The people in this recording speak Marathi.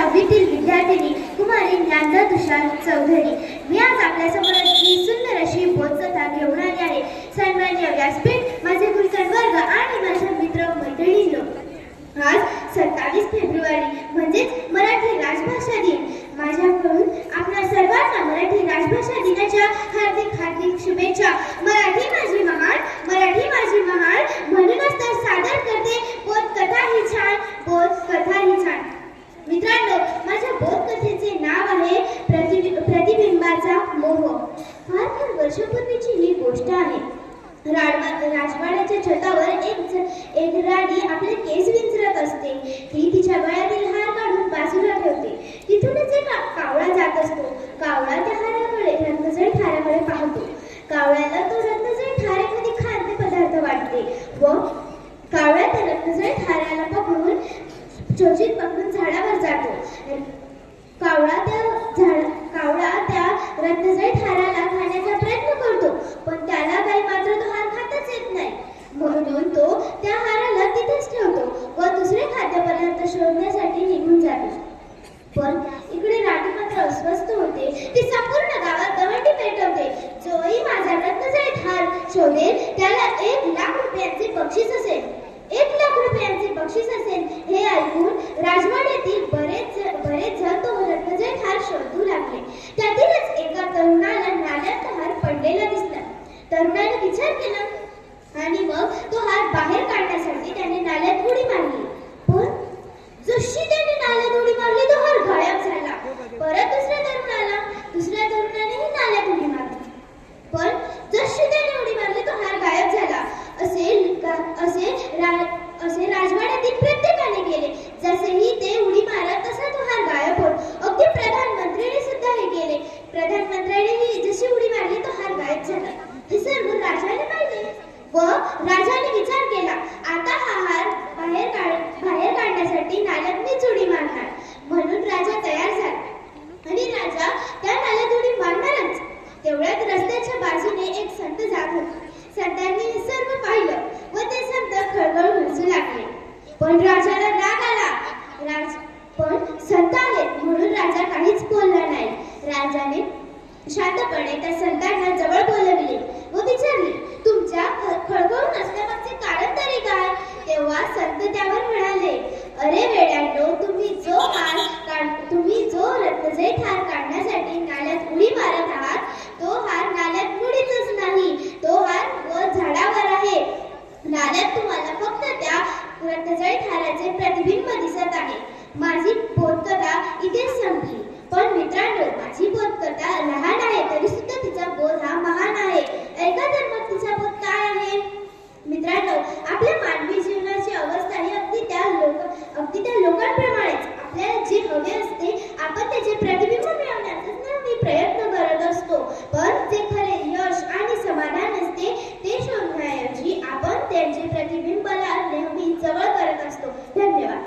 6वीतील विद्यार्थिनी कुमारी ज्ञानदा तुषार चौधरी. मी आज आपल्यासमोर ही सुंदर अशी बोधकथा घेऊन आली आहे. सन्माननीय व्यासपीठ, माझे गुरुजन वर्ग आणि माझ्या मित्र मैत्रिणींनो, आज 27 फेब्रुवारी म्हणजेच मराठी राजभाषा दिन. माझ्याकडून आपल्या सर्वांना मराठी राजभाषा दिनाच्या हार्दिक हार्दिक शुभेच्छा. मराठी माझी महान, मराठी माझी महान म्हणूनच तर सादर करते बोधकथा ही छान, बोधकथा ही छान. मित्रांनो, माझ्या बोधकथेचे नाव आहे प्रतिबिंबाचा मोह. फार वर्षापूर्वीची ही गोष्ट आहे. राजवाड्याच्या छतावर एक राणी आपले केस विंचरत असते. ती तिच्या गळ्यातील हार काढून बाजूला ठेवते. तिथूनच एक कावळा जात असतो. कावळा त्या हाराकडे, रत्नजड हाराकडे पाहतो. कावळ्याला तो रत्नजड हार एखादी खाद्यपदार्थ वाटते व कावळा त्या रत्नजड हाराला पकडून चोचीत पकडून झाडावर जातो. कावळा त्या रत्नजड हाराला खाण्याचा प्रयत्न करतो, पण त्याला काही मात्र तो हार खाताच येत नाही. म्हणून तो त्या हाराला तिथेच ठेवतो व दुसरे खाद्यपदार्थ शोधण्यासाठी निघून जातो. पण इकडे राणी मात्र अस्वस्थ होते. ती संपूर्ण गावात दवंडी पेटवते. जोही माझा रत्नजड हार शोधेल त्याला 1,00,000 रुपयांचे बक्षीस असेल. 1,00,000 रुपयांचे बक्षीस असेल हे ऐकून राजवाड्यातील बरेच जण तो रत्नजड हार शोधू लागले. त्यातीलच एका तरुणाला नाल्यात हार पडलेला दिसला. तरुणाने विचार केला आणि मग तो हार बाहेर काढण्यासाठी त्याने नाल्यात उडी मारली. पण जशी त्याने नाल्यात उडी मारली तो हार गायब झाला. परत दुसऱ्या तरुणानेही नाल्यात उडी मारली. पण जशी त्याने उडी मारली तो हार गायब झाला. असे राजवाड्यातील प्रत्येकाने केले. जसेही ते उडी मारत तसा तो हार गायब होत. अगदी प्रधानमंत्र्यांनी सुद्धा हे केले. प्रधानमंत्र्यांनी जशी उडी मारली तो हार गायब झाला. हे सर्व राजाने पाहिले व राजाने विचार केला, आता हा हार बाहेर काढण्यासाठी नाल्यात मीच उडी मारणार. म्हणून राजा तयार झाला आणि राजा त्या नाल्यात उडी मारणारच. तेवढ्यात रस्त्याच्या बाजूने एक संत जात होता. संतांनी हे सर्व पाहिलं व ते संत खळखळून हसू लागले. पण राजाला राग आला. पण संत आहेत म्हणून राजा काहीच बोलला नाही. राजाने शांतपणे त्या संतांना जवळ बोलवले व विचारले, तुमच्या खळखळून हसण्यामागचे कारण तरी काय? तेव्हा संत त्यावर म्हणाले, अरे वेड्यांनो, तुम्ही जो रत्नजड हार काढण्यासाठी नाल्यात उडी मारत आहात तो हार नाल्यात बुडीतच नाही. तो हार वर झाडावर आहे. नाल्यात तुम्हाला फक्त त्या रत्नजड हाराचे प्रतिबिंब दिसत आहे. माझी बोधकथा इथेच संपली. पण मित्रांनो, माझी बोधकथा